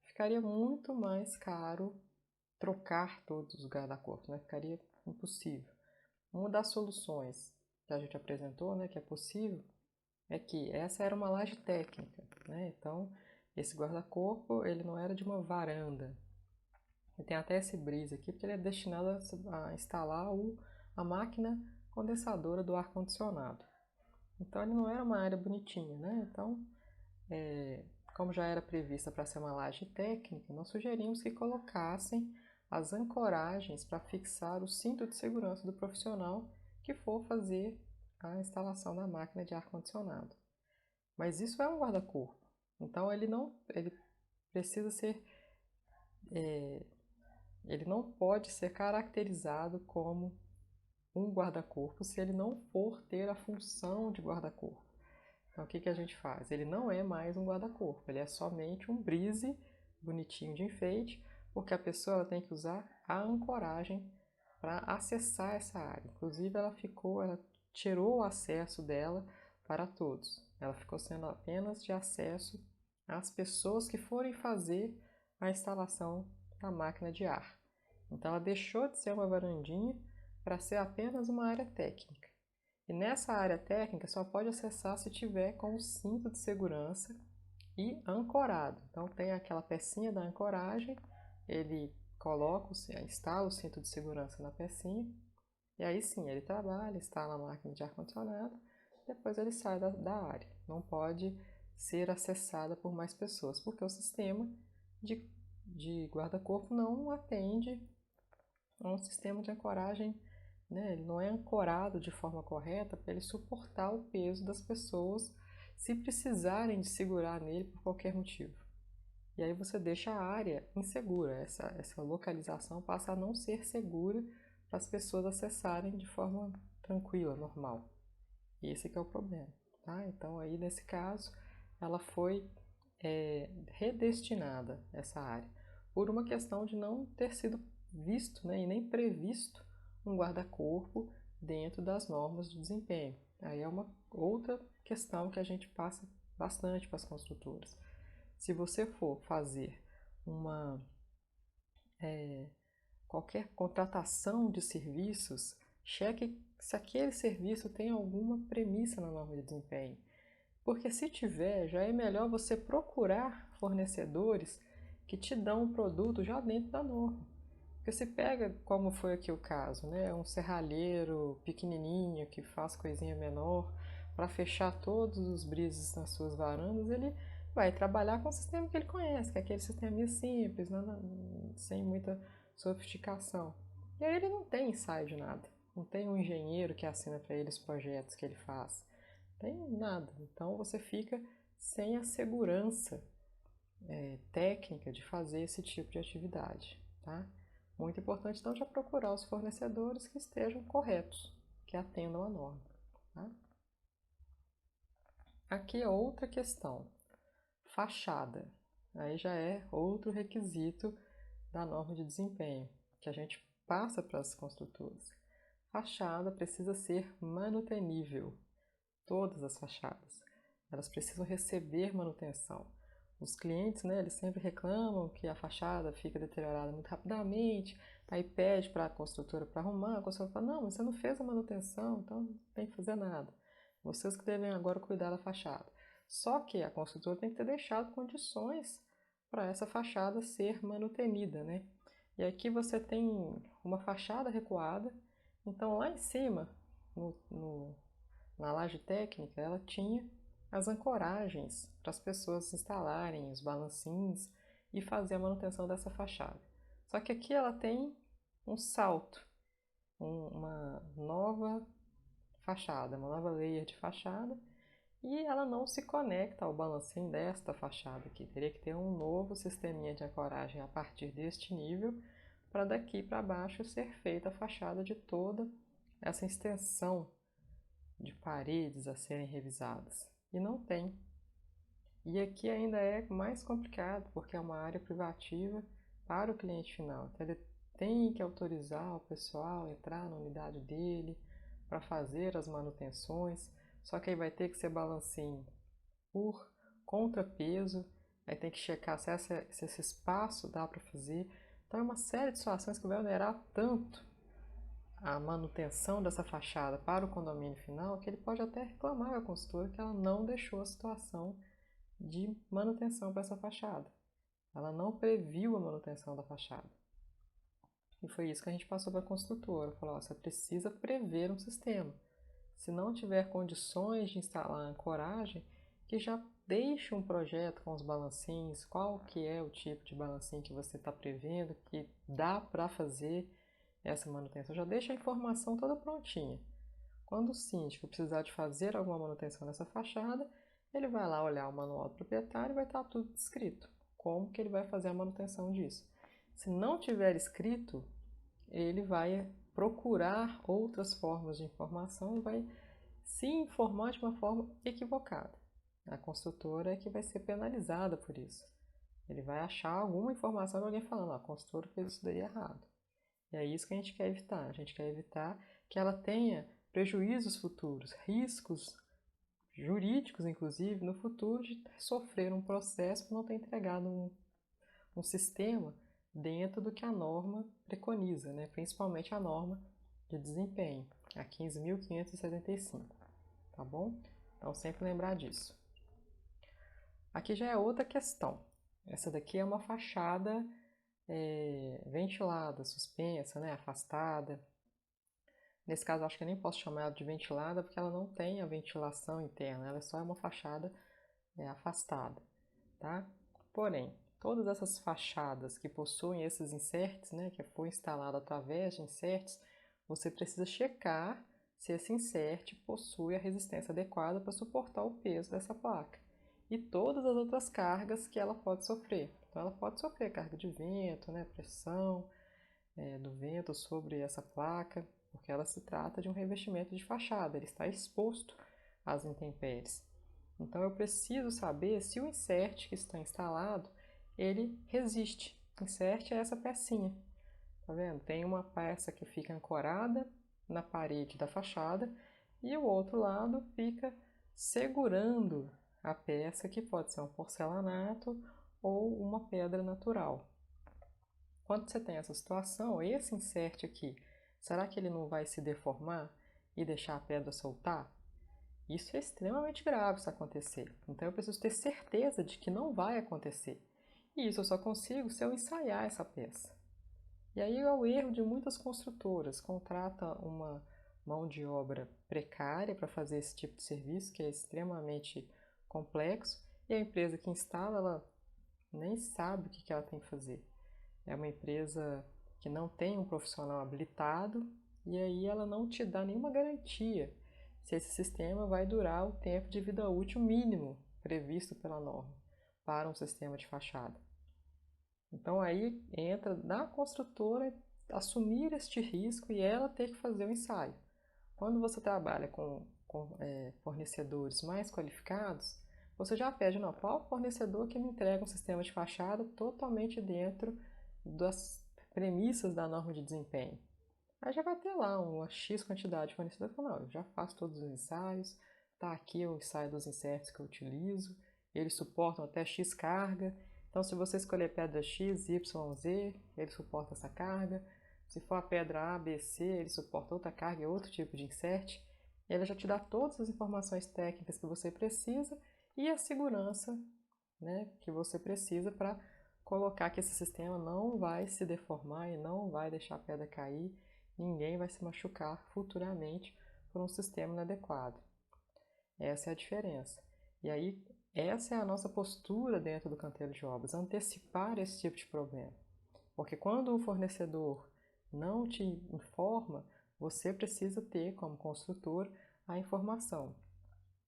ficaria muito mais caro trocar todos os guarda-corpos, né? Ficaria impossível. Uma das soluções que a gente apresentou, né, que é possível, é que essa era uma laje técnica, né? Então, esse guarda-corpo ele não era de uma varanda, E tem até esse brise aqui, porque ele é destinado a instalar a máquina condensadora do ar-condicionado. Então ele não era uma área bonitinha, né? Então, como já era prevista para ser uma laje técnica, nós sugerimos que colocassem as ancoragens para fixar o cinto de segurança do profissional que for fazer a instalação da máquina de ar-condicionado. Mas isso é um guarda-corpo, então ele precisa ser, ele não pode ser caracterizado como um guarda-corpo se ele não for ter a função de guarda-corpo. Então o que a gente faz? Ele não é mais um guarda-corpo, ele é somente um brise bonitinho de enfeite, porque a pessoa tem que usar a ancoragem para acessar essa área. Inclusive ela tirou o acesso dela para todos. Ela ficou sendo apenas de acesso às pessoas que forem fazer a instalação da máquina de ar. Então ela deixou de ser uma varandinha para ser apenas uma área técnica. E nessa área técnica só pode acessar se tiver com o cinto de segurança e ancorado. Então tem aquela pecinha da ancoragem, ele instala o cinto de segurança na pecinha, e aí sim, ele trabalha, instala a máquina de ar-condicionado, depois ele sai da área. Não pode ser acessada por mais pessoas, porque o sistema de guarda-corpo não atende a um sistema de ancoragem, né? Ele não é ancorado de forma correta para ele suportar o peso das pessoas se precisarem de segurar nele por qualquer motivo. E aí você deixa a área insegura, essa localização passa a não ser segura para as pessoas acessarem de forma tranquila, normal. E esse que é o problema, tá? Então aí nesse caso ela foi redestinada, essa área, por uma questão de não ter sido visto, né, e nem previsto um guarda-corpo dentro das normas de desempenho. Aí é uma outra questão que a gente passa bastante para as construtoras. Se você for fazer qualquer contratação de serviços, cheque se aquele serviço tem alguma premissa na norma de desempenho. Porque se tiver, já é melhor você procurar fornecedores que te dão um produto já dentro da norma. Porque se pega, como foi aqui o caso, né, um serralheiro pequenininho que faz coisinha menor, para fechar todos os brises nas suas varandas, ele vai trabalhar com o sistema que ele conhece, que é aquele sisteminha simples, sem muita sofisticação. E aí ele não tem ensaio de nada, não tem um engenheiro que assina para ele os projetos que ele faz, não tem nada. Então você fica sem a segurança técnica de fazer esse tipo de atividade, tá? Muito importante, então, já procurar os fornecedores que estejam corretos, que atendam a norma, tá? Aqui é outra questão, fachada. Aí já é outro requisito da norma de desempenho, que a gente passa para as construtoras. Fachada precisa ser manutenível, todas as fachadas. Elas precisam receber manutenção. Os clientes, né, eles sempre reclamam que a fachada fica deteriorada muito rapidamente, aí pede para a construtora para arrumar, a construtora fala, não, mas você não fez a manutenção, então não tem que fazer nada. Vocês que devem agora cuidar da fachada. Só que a construtora tem que ter deixado condições para essa fachada ser manutenida, né? E aqui você tem uma fachada recuada, então lá em cima, na laje técnica, ela tinha as ancoragens para as pessoas instalarem os balancins e fazer a manutenção dessa fachada. Só que aqui ela tem um salto, uma nova fachada, uma nova layer de fachada, e ela não se conecta ao balancim desta fachada aqui. Teria que ter um novo sisteminha de ancoragem a partir deste nível para daqui para baixo ser feita a fachada de toda essa extensão de paredes a serem revisadas. E não tem. E aqui ainda é mais complicado, porque é uma área privativa para o cliente final. Então ele tem que autorizar o pessoal a entrar na unidade dele para fazer as manutenções, só que aí vai ter que ser balancinho por contrapeso, aí tem que checar se esse espaço dá para fazer. Então é uma série de situações que vai onerar tanto a manutenção dessa fachada para o condomínio final, que ele pode até reclamar à consultora que ela não deixou a situação de manutenção para essa fachada. Ela não previu a manutenção da fachada. E foi isso que a gente passou para a construtora. Falou, ó, você precisa prever um sistema. Se não tiver condições de instalar a ancoragem, que já deixe um projeto com os balancinhos, qual que é o tipo de balancinho que você está prevendo, que dá para fazer essa manutenção. Já deixa a informação toda prontinha. Quando o síndico precisar de fazer alguma manutenção nessa fachada, ele vai lá olhar o manual do proprietário e vai estar tudo escrito. Como que ele vai fazer a manutenção disso. Se não tiver escrito, ele vai procurar outras formas de informação e vai se informar de uma forma equivocada. A construtora é que vai ser penalizada por isso. Ele vai achar alguma informação de alguém falando, a construtora fez isso daí errado. E é isso que a gente quer evitar. A gente quer evitar que ela tenha prejuízos futuros, riscos jurídicos, inclusive, no futuro de sofrer um processo por não ter entregado um sistema dentro do que a norma preconiza, né? Principalmente a norma de desempenho, a 15.575, tá bom? Então, sempre lembrar disso. Aqui já é outra questão. Essa daqui é uma fachada ventilada, suspensa, né? Afastada. Nesse caso, acho que eu nem posso chamar ela de ventilada, porque ela não tem a ventilação interna, ela é só uma fachada afastada, tá? Porém, todas essas fachadas que possuem esses inserts, né, que foi instalado através de inserts, você precisa checar se esse insert possui a resistência adequada para suportar o peso dessa placa e todas as outras cargas que ela pode sofrer. Então, ela pode sofrer carga de vento, né, pressão do vento sobre essa placa, porque ela se trata de um revestimento de fachada, ele está exposto às intempéries. Então eu preciso saber se o insert que está instalado, ele resiste. Insert é essa pecinha, tá vendo? Tem uma peça que fica ancorada na parede da fachada e o outro lado fica segurando a peça, que pode ser um porcelanato ou uma pedra natural. Quando você tem essa situação, esse insert aqui, será que ele não vai se deformar e deixar a pedra soltar? Isso é extremamente grave se acontecer. Então eu preciso ter certeza de que não vai acontecer. E isso eu só consigo se eu ensaiar essa peça. E aí é o erro de muitas construtoras. Contratam uma mão de obra precária para fazer esse tipo de serviço, que é extremamente complexo, e a empresa que instala, ela nem sabe o que ela tem que fazer. É uma empresa que não tem um profissional habilitado e aí ela não te dá nenhuma garantia se esse sistema vai durar o tempo de vida útil mínimo previsto pela norma para um sistema de fachada. Então aí entra na construtora assumir este risco e ela ter que fazer o ensaio. Quando você trabalha com fornecedores mais qualificados, você já pede, não, qual fornecedor que me entrega um sistema de fachada totalmente dentro das premissas da norma de desempenho. Aí já vai ter lá uma X quantidade de fornecedor que fala, não, eu já faço todos os ensaios, tá aqui o ensaio dos inserts que eu utilizo, eles suportam até X carga, então se você escolher pedra X, Y, Z, ele suporta essa carga, se for a pedra A, B, C, ele suporta outra carga e outro tipo de insert, ele já te dá todas as informações técnicas que você precisa e a segurança, né, que você precisa para colocar que esse sistema não vai se deformar e não vai deixar a pedra cair, ninguém vai se machucar futuramente por um sistema inadequado. Essa é a diferença. E aí, essa é a nossa postura dentro do canteiro de obras, antecipar esse tipo de problema. Porque quando o fornecedor não te informa, você precisa ter, como construtor, a informação.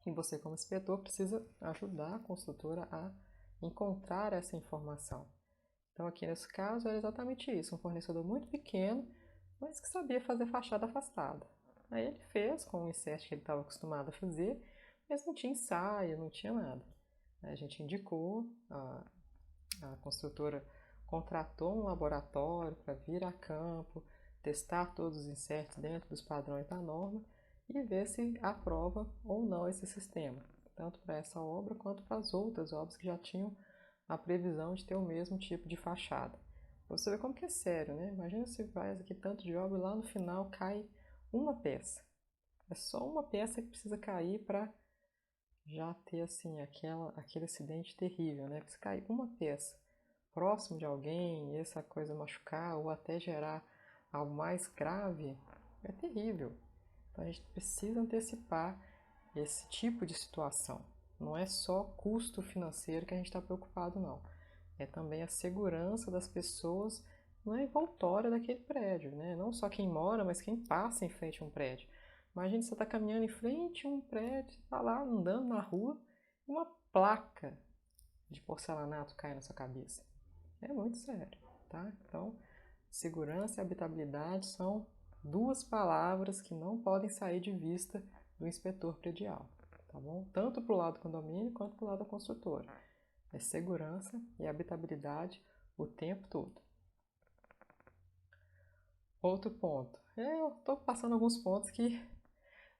E você, como inspetor, precisa ajudar a construtora a encontrar essa informação. Então, aqui nesse caso, era exatamente isso. Um fornecedor muito pequeno, mas que sabia fazer fachada afastada. Aí ele fez com o insert que ele estava acostumado a fazer, mas não tinha ensaio, não tinha nada. Aí a gente indicou, a construtora contratou um laboratório para vir a campo, testar todos os inserts dentro dos padrões da norma e ver se aprova ou não esse sistema, tanto para essa obra quanto para as outras obras que já tinham a previsão de ter o mesmo tipo de fachada. Pra você ver como que é sério, né? Imagina se faz aqui tanto de obra e lá no final cai uma peça. É só uma peça que precisa cair para já ter assim aquele acidente terrível, né? Porque se cair uma peça próximo de alguém, essa coisa machucar ou até gerar algo mais grave, é terrível. Então a gente precisa antecipar esse tipo de situação. Não é só custo financeiro que a gente está preocupado, não. É também a segurança das pessoas na envoltória daquele prédio, né? Não só quem mora, mas quem passa em frente a um prédio. Imagina você está caminhando em frente a um prédio, está lá andando na rua e uma placa de porcelanato cai na sua cabeça. É muito sério, tá? Então, segurança e habitabilidade são duas palavras que não podem sair de vista do inspetor predial, tá bom? Tanto para o lado do condomínio quanto para o lado da construtora. É segurança e habitabilidade o tempo todo. Outro ponto. Eu estou passando alguns pontos que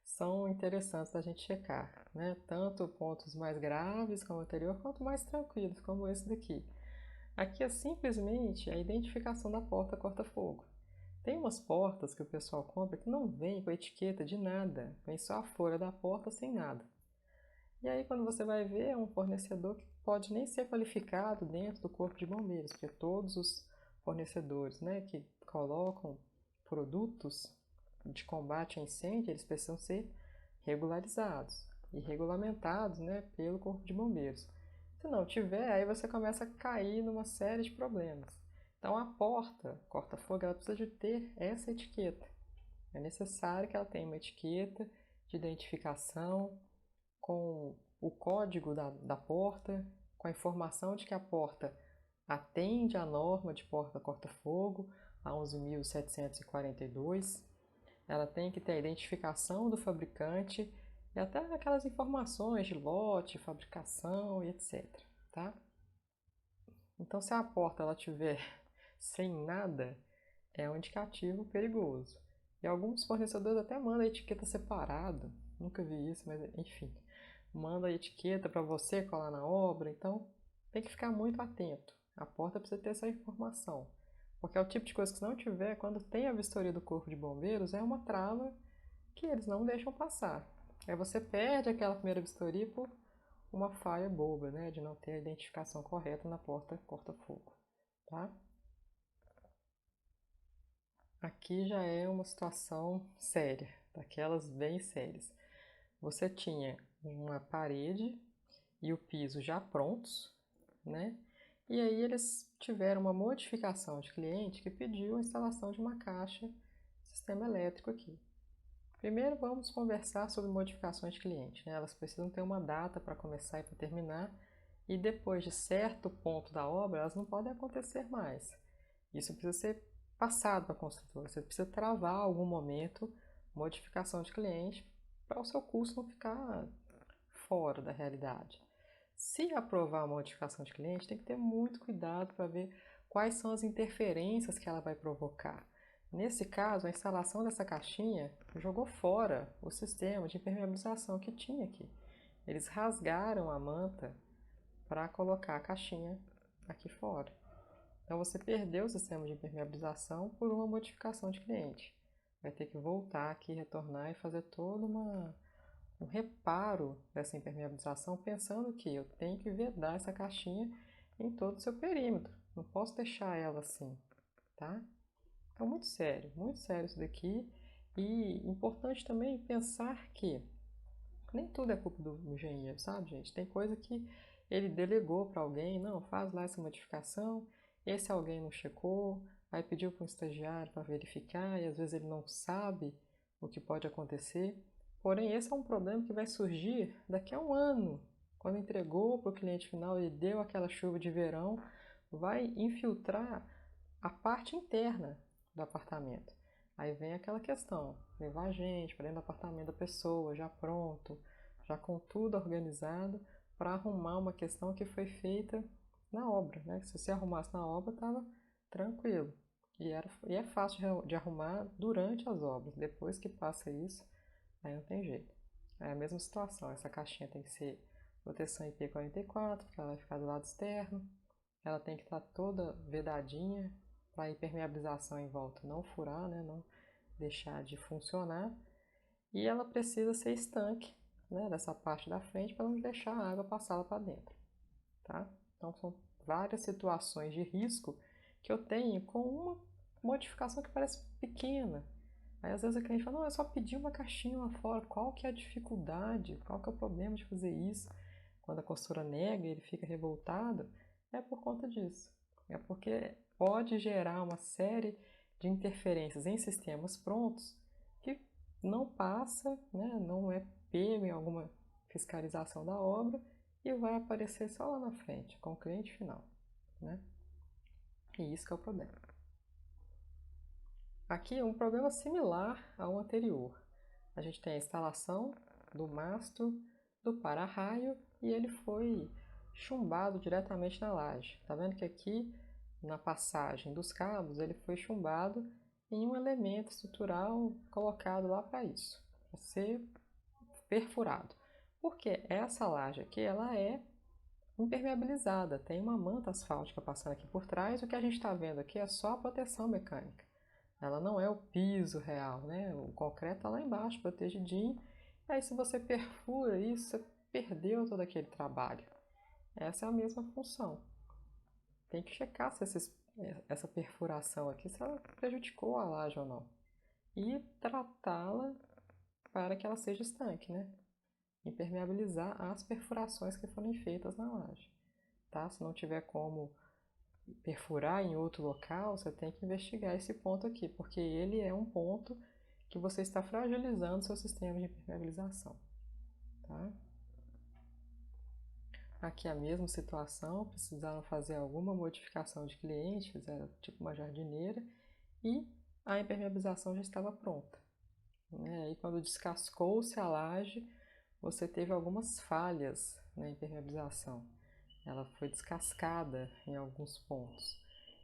são interessantes da gente checar, né? Tanto pontos mais graves como o anterior, quanto mais tranquilos, como esse daqui. Aqui é simplesmente a identificação da porta corta-fogo. Tem umas portas que o pessoal compra que não vem com a etiqueta de nada, vem só a folha da porta sem nada. E aí quando você vai ver, é um fornecedor que pode nem ser qualificado dentro do corpo de bombeiros, porque todos os fornecedores, né, que colocam produtos de combate a incêndio, eles precisam ser regularizados e regulamentados, né, pelo corpo de bombeiros. Se não tiver, aí você começa a cair numa série de problemas. Então a porta corta-fogo ela precisa de ter essa etiqueta. É necessário que ela tenha uma etiqueta de identificação com o código da porta, com a informação de que a porta atende à norma de porta corta-fogo, a 11.742. Ela tem que ter a identificação do fabricante e até aquelas informações de lote, fabricação e etc. Tá? Então, se a porta ela tiver sem nada, é um indicativo perigoso. E alguns fornecedores até mandam a etiqueta separado. Nunca vi isso, mas enfim. Manda a etiqueta para você colar na obra. Então, tem que ficar muito atento. A porta precisa ter essa informação. Porque é o tipo de coisa que se não tiver, quando tem a vistoria do Corpo de Bombeiros, é uma trava que eles não deixam passar. Aí você perde aquela primeira vistoria por uma falha boba, né? De não ter a identificação correta na porta corta-fogo, tá? Aqui já é uma situação séria, daquelas bem sérias. Você tinha uma parede e o piso já prontos, né? E aí eles tiveram uma modificação de cliente que pediu a instalação de uma caixa sistema elétrico aqui. Primeiro vamos conversar sobre modificações de cliente, né? Elas precisam ter uma data para começar e para terminar, e depois de certo ponto da obra, elas não podem acontecer mais. Isso precisa ser passado para a construtora. Você precisa travar algum momento modificação de cliente para o seu custo não ficar fora da realidade. Se aprovar a modificação de cliente, tem que ter muito cuidado para ver quais são as interferências que ela vai provocar. Nesse caso, a instalação dessa caixinha jogou fora o sistema de impermeabilização que tinha aqui. Eles rasgaram a manta para colocar a caixinha aqui fora. Então você perdeu o sistema de impermeabilização por uma modificação de cliente. Vai ter que voltar aqui, retornar e fazer todo um reparo dessa impermeabilização, pensando que eu tenho que vedar essa caixinha em todo o seu perímetro. Não posso deixar ela assim, tá? Então, muito sério isso daqui. E importante também pensar que nem tudo é culpa do engenheiro, sabe, gente? Tem coisa que ele delegou para alguém, não, faz lá essa modificação, esse alguém não checou, aí pediu para um estagiário para verificar, e às vezes ele não sabe o que pode acontecer. Porém, esse é um problema que vai surgir daqui a um ano. Quando entregou para o cliente final e deu aquela chuva de verão, vai infiltrar a parte interna do apartamento. Aí vem aquela questão, levar a gente para dentro do apartamento da pessoa, já pronto, já com tudo organizado, para arrumar uma questão que foi feita na obra, né? Se você arrumasse na obra, estava tranquilo. E é fácil de arrumar durante as obras. Depois que passa isso, aí não tem jeito. É a mesma situação. Essa caixinha tem que ser proteção IP44, porque ela vai ficar do lado externo. Ela tem que estar toda vedadinha para a impermeabilização em volta não furar, né? Não deixar de funcionar. E ela precisa ser estanque, né? Dessa parte da frente para não deixar a água passar lá para dentro, tá? Então são várias situações de risco que eu tenho com uma modificação que parece pequena. Aí às vezes a cliente fala, não, eu só pedi uma caixinha lá fora, qual que é a dificuldade? Qual que é o problema de fazer isso? Quando a consultora nega e ele fica revoltado, é por conta disso. É porque pode gerar uma série de interferências em sistemas prontos que não passa, né, não é pego em alguma fiscalização da obra e vai aparecer só lá na frente, com o cliente final, né? E isso que é o problema. Aqui é um problema similar ao anterior. A gente tem a instalação do mastro do para-raio e ele foi chumbado diretamente na laje. Tá vendo que aqui, na passagem dos cabos, ele foi chumbado em um elemento estrutural colocado lá para isso, para ser perfurado. Porque essa laje aqui, ela é impermeabilizada, tem uma manta asfáltica passando aqui por trás. O que a gente está vendo aqui é só a proteção mecânica. Ela não é o piso real, né? O concreto está lá embaixo, protegidinho. Aí se você perfura isso, você perdeu todo aquele trabalho. Essa é a mesma função. Tem que checar se essa perfuração aqui, se ela prejudicou a laje ou não. E tratá-la para que ela seja estanque, né? Impermeabilizar as perfurações que forem feitas na laje. Tá? Se não tiver como perfurar em outro local, você tem que investigar esse ponto aqui, porque ele é um ponto que você está fragilizando seu sistema de impermeabilização. Tá? Aqui a mesma situação, precisaram fazer alguma modificação de cliente, fizeram tipo uma jardineira e a impermeabilização já estava pronta. Aí quando descascou-se a laje, você teve algumas falhas na impermeabilização. Ela foi descascada em alguns pontos.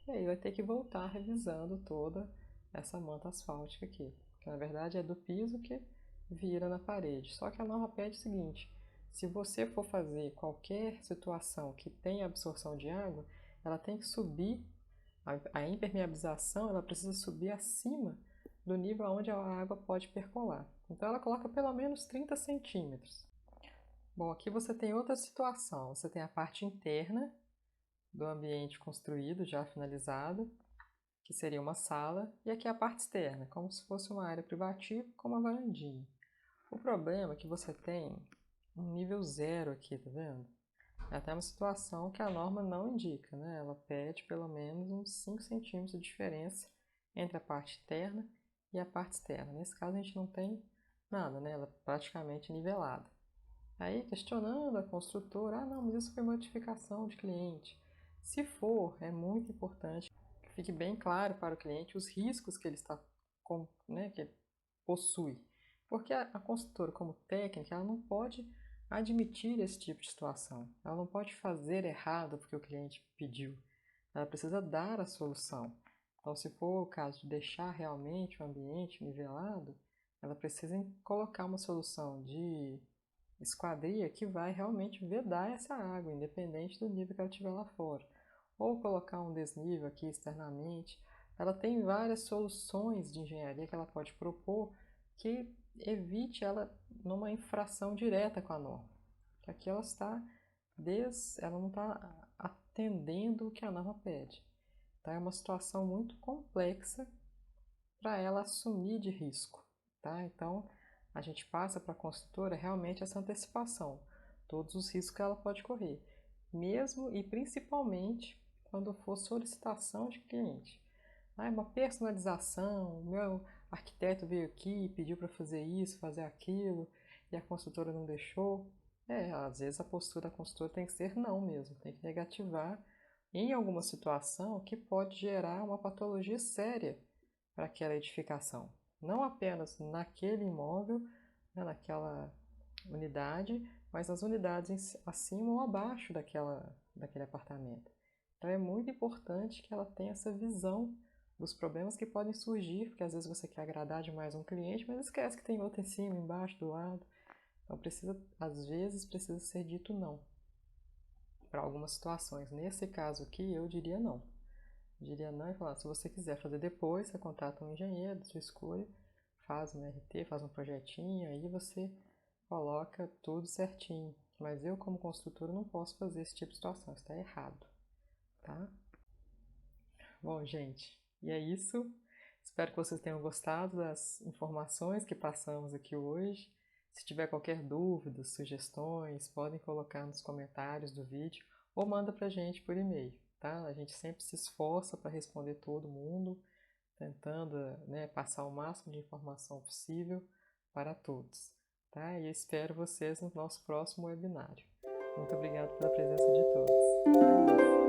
E aí vai ter que voltar revisando toda essa manta asfáltica aqui, que na verdade é do piso que vira na parede. Só que a norma pede o seguinte: se você for fazer qualquer situação que tenha absorção de água, ela tem que subir, a impermeabilização ela precisa subir acima do nível onde a água pode percolar. Então ela coloca pelo menos 30 centímetros. Bom, aqui você tem outra situação. Você tem a parte interna do ambiente construído, já finalizado, que seria uma sala, e aqui a parte externa, como se fosse uma área privativa com uma varandinha. O problema é que você tem um nível zero aqui, tá vendo? É até uma situação que a norma não indica, né? Ela pede pelo menos uns 5 centímetros de diferença entre a parte interna e a parte externa. Nesse caso a gente não tem nada, né? Ela é praticamente nivelada. Aí questionando a construtora, ah não, mas isso foi modificação de cliente. Se for, é muito importante que fique bem claro para o cliente os riscos que ele está né, que ele possui. Porque a construtora, como técnica, ela não pode admitir esse tipo de situação. Ela não pode fazer errado porque o cliente pediu. Ela precisa dar a solução. Então, se for o caso de deixar realmente o ambiente nivelado, ela precisa colocar uma solução de esquadria que vai realmente vedar essa água, independente do nível que ela tiver lá fora. Ou colocar um desnível aqui externamente. Ela tem várias soluções de engenharia que ela pode propor que evite ela numa infração direta com a norma. Que aqui ela não está atendendo o que a norma pede. Tá? É uma situação muito complexa para ela assumir de risco. Tá? Então, a gente passa para a construtora realmente essa antecipação, todos os riscos que ela pode correr, mesmo e principalmente quando for solicitação de cliente. Uma personalização, o meu arquiteto veio aqui e pediu para fazer isso, fazer aquilo, e a construtora não deixou. Às vezes a postura da construtora tem que ser não mesmo, tem que negativar em alguma situação que pode gerar uma patologia séria para aquela edificação. Não apenas naquele imóvel, né, naquela unidade, mas nas unidades acima ou abaixo daquele apartamento. Então é muito importante que ela tenha essa visão dos problemas que podem surgir, porque às vezes você quer agradar demais um cliente, mas esquece que tem outro em cima, embaixo, do lado. Então às vezes precisa ser dito não para algumas situações. Nesse caso aqui, eu diria não. Diria não e falar, se você quiser fazer depois, você contrata um engenheiro de sua escolha, faz um RT, faz um projetinho, aí você coloca tudo certinho. Mas eu, como construtora, não posso fazer esse tipo de situação, está errado, tá? Bom, gente, E é isso. Espero que vocês tenham gostado das informações que passamos aqui hoje. Se tiver qualquer dúvida, sugestões, podem colocar nos comentários do vídeo ou manda para a gente por e-mail, tá? A gente sempre se esforça para responder todo mundo, tentando, né, passar o máximo de informação possível para todos, tá? E eu espero vocês no nosso próximo webinário. Muito obrigado pela presença de todos.